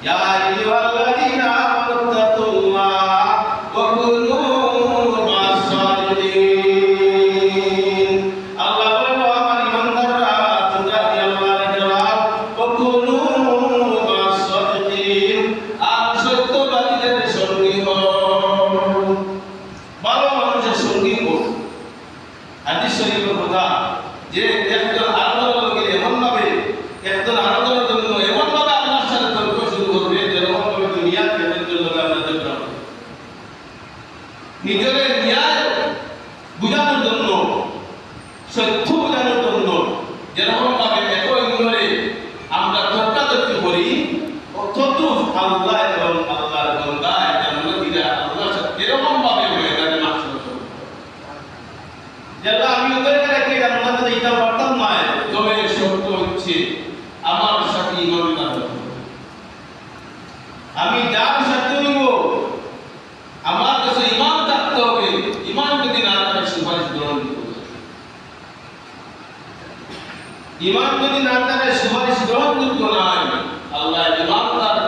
ইয়া আইয়ুহাল্লাযীনা আমানুত্তাকুল্লাহ ওয়া কুনু মা'আস সাদিকিন। আল্লাহ বলেন, আমার ঈমানদাররা, তোমরা কি আল্লাহর ডরাও, ওয়া কুনু মা'আস সাদিকিন, আর সত্যবাদীদের সঙ্গী হও। ভালো মানুষের সঙ্গী হও। হাদিস শরীফের কথা যে একজন আল্লাহর লোকে এমন ভাবে, একজন আল্লাহর জন্য এমন ভাবে আল্লাহর সাথে তর্ক শুরু করবে যেরকম ভাবে দুনিয়ার কেন্দ্রের লোক আমরা দেখতে পাবো। নিজের ন্যায় বুঝানোর জন্য, সত্য বোঝানোর জন্য যেরকম ভাবে একই করে আমরা তর্কাতর্কি করি, তদ্রূপ আল্লাহ এবং আল্লাহর বান্দা জান্নাতীরা আল্লাহর সাথে এরকম ভাবে ময়দানে মাসুল করবে। যেটা আমি ওদেরকে রেখে জান্নাতে যেতে পারতাম না, তবে সত্য হচ্ছে আমার সাথে ঈমানদার হতে হবে। আমি যার সাথে হইব আমার কাছে ঈমান থাকতে হবে। ঈমান যদি না থাকে সুপারিশ গ্রহণ করতে হবে। ঈমান যদি না থাকে সুপারিশ গ্রহণযোগ্য নয়। আল্লাহ ঈমানদার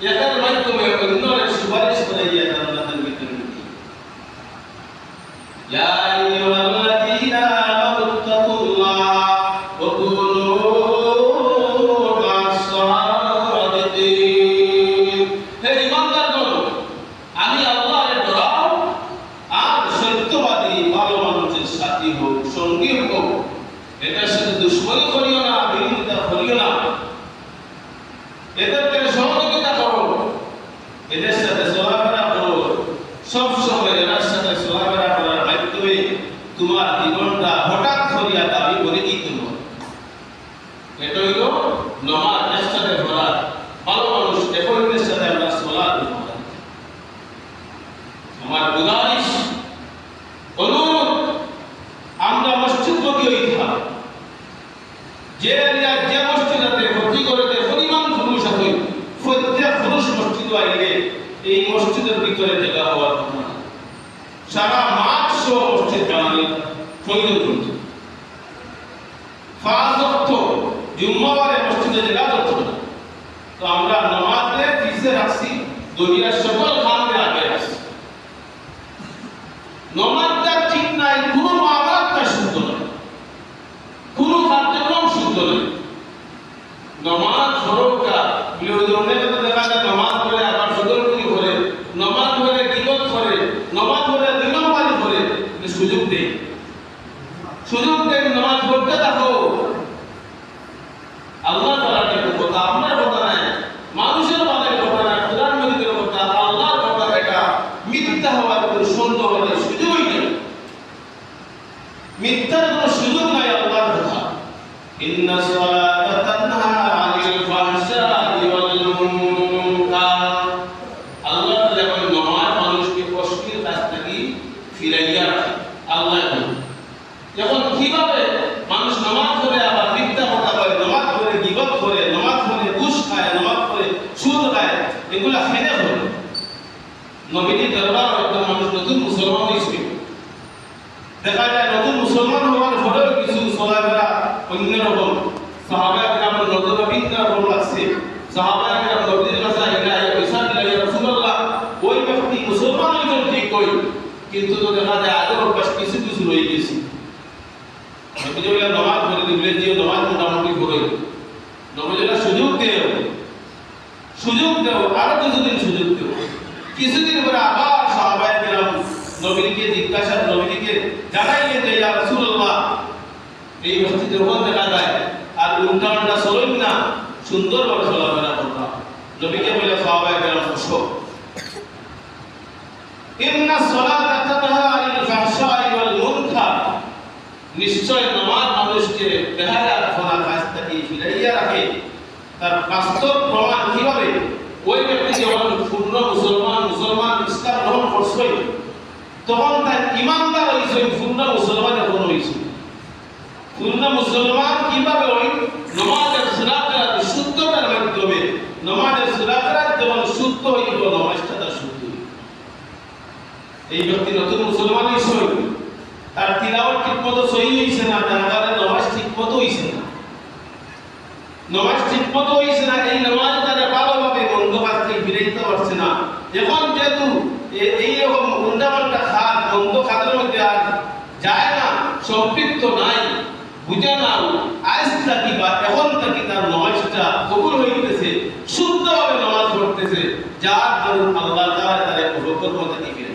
এদের মাধ্যমে অন্যের সুপারিশ করে দিয়ে জান্নাতের ভিতরে ঢুকিয়ে। ইয়া আইয়ুহাল্লাযীনা আমানুত্তাকুল্লাহ ওয়া কুনু মা'আস সাদিকিন। হে ঈমানদারগণ, আমি আল্লাহর ডরাও আর সত্যবাদী ভালো মানুষের সাথী হোক, সঙ্গী হোক। এটার সাথে দুশ্মনী করিও না, বিরোধিতা করিও না। এদেরকে সহযোগিতা করো, এদের সাথে চলাফেরা করো। সবসময় এদের সাথে চলাফেরা করার মাধ্যমে তোমার জীবনটা হঠাৎ করিয়া দাবি করে দিতে হবে। এটা হইল নামাজের সাথে ভরা ভালো মানুষ। একজনের সাথে আমরা চলার আমার গুজারিশ, অনুরোধ, আমরা মসজিদমুখী হইতে হবে। যে মসজিদে ভর্তি করে পরিমাণ পুরুষ আছে, প্রত্যেক পুরুষ মসজিদ আইলে এই মসজিদের ভিতরে জায়গা হওয়ার কথা না। সারা মাঠ সহ মসজিদ বানালে প্রয়োজন হচ্ছে। পাঁচ ওয়াক্ত জুম্মাবারে মসজিদে জায়গা করতে হবে। তো আমরা নামাজে পিছিয়ে রাখছি, দুনিয়ার সকল কামে আগে রাখছি। নামাজটা ঠিক নাই, কোনো মামলাটা শুদ্ধ নয়, কোনো কার্যক্রম শুদ্ধ নয়। নামাজ হরকা বিরোধী দেখা যায় নামাজ পড়ে আবার সুদর্শনী করে, নামাজ পড়ে গীবত করে, নামাজ পড়ে দুই নম্বরই করে, সুযোগ দেয়। সুযোগ দেয় নামাজ পড়তে থাকো। আল্লাহ তাআলার কথা, আপনার কথা নাই, মানুষের বাদের কথা নাই, খোদার নবীর কথা, আল্লাহর কথা। এটা মিথ্যা হওয়ার কোনো সন্দেহ হওয়ার সুযোগই নেই। মিথ্যার কোনো সুযোগ নাই আল্লাহর কথা। ইন্না সালাতা তানহা আনিল ফাহশাই ওয়াল মুনকার। আল্লাহ যখন নামাজ মানুষকে অশ্লীল কাজ থেকে ফিরাইয়া রাখে। আল্লাহ যখন কিভাবে মানুষ নামাজ পড়ে আবার মিথ্যা কথা বলে, নামাজ পড়ে গীবত করে, নামাজ পড়ে ঘুষ খায়, নামাজ পড়ে সুদ খায়, এগুলা খেয়ে ফেলে। নবীর দরবার একজন মানুষ নতুন মুসলমান হয়েছে, দেখা যায় নতুন মুসলমান হওয়ার পরেও কিছু চলাফেরা অন্যরকম। সাহাবায়ে কেরামের নজর বিভিন্ন রকম লাগছে। সাহাবায়ে কেরাম নবীর কাছে আইলা পয়সা দিলা, ইয়া রাসূলুল্লাহ, ওই ব্যক্তি মুসলমান হইল ঠিক কই, কিন্তু তো দেখা যায় আগের অভ্যাস কিছু কিছু রয়ে গেছে। নবী বলে নামাজ পড়ে দিলে যে নামাজ মোটামুটি করে, নবী বলে সুযোগ দেও, সুযোগ দেও, আরো কিছুদিন সুযোগ দেও। কিছুদিন পরে আবার সাহাবায়ে কেরাম নবীকে জিজ্ঞাসা, নবীকে জানাইলেন যে ইয়া রাসূলুল্লাহ, এই মসজিদে যখন দেখা যায় আর উল্টা উল্টা চলেন না, সুন্দরভাবে চলাফেরা করতাম। নবীকে বলে সাহাবায়ে কেরাম বসো। ইন্না সালাতা তানহা আনিল ফাহশাই ওয়াল মুনকার। নিশ্চয় নামাজ মানুষকে বেহায়াত করা কাজ থেকে ফিরাইয়া রাখে। তার বাস্তব প্রমাণ কিভাবে? ওই ব্যক্তি যখন পূর্ণ মুসলমান ইসলাম গ্রহণ করছে, তখন তার ইমানদার হয়েছে, পূর্ণ মুসলমান যখন হয়েছে। পূর্ণ মুসলমান কিভাবে হয়? নামাজের সুরাত শুদ্ধতার মাধ্যমে। নামাজের সুরাত যেমন শুদ্ধ হইব, নামাজটা তার শুদ্ধ হইব। এই ব্যক্তি নতুন মুসলমান হয়েছে, তার তিলাওয়াত ঠিকমতো সহি হইছে না, তার নামাজ ঠিকমতো হইছে না, নামাজ ঠিকমতো হইছে না। এই নামাজ তারা ভালোভাবে মন এইরকম উল্টাপাল্টা খাত বন্ধ খাতের মধ্যে আর যায় না, সম্পৃক্ত নাই, বুঝা নাও, আজ থাকি বা এখন থাকি তার নামাজটা কবুল হইতেছে, শুদ্ধভাবে নামাজ পড়তেছে, যার দরুন আল্লাহ তাআলা তার বরকত মধ্যে দিয়ে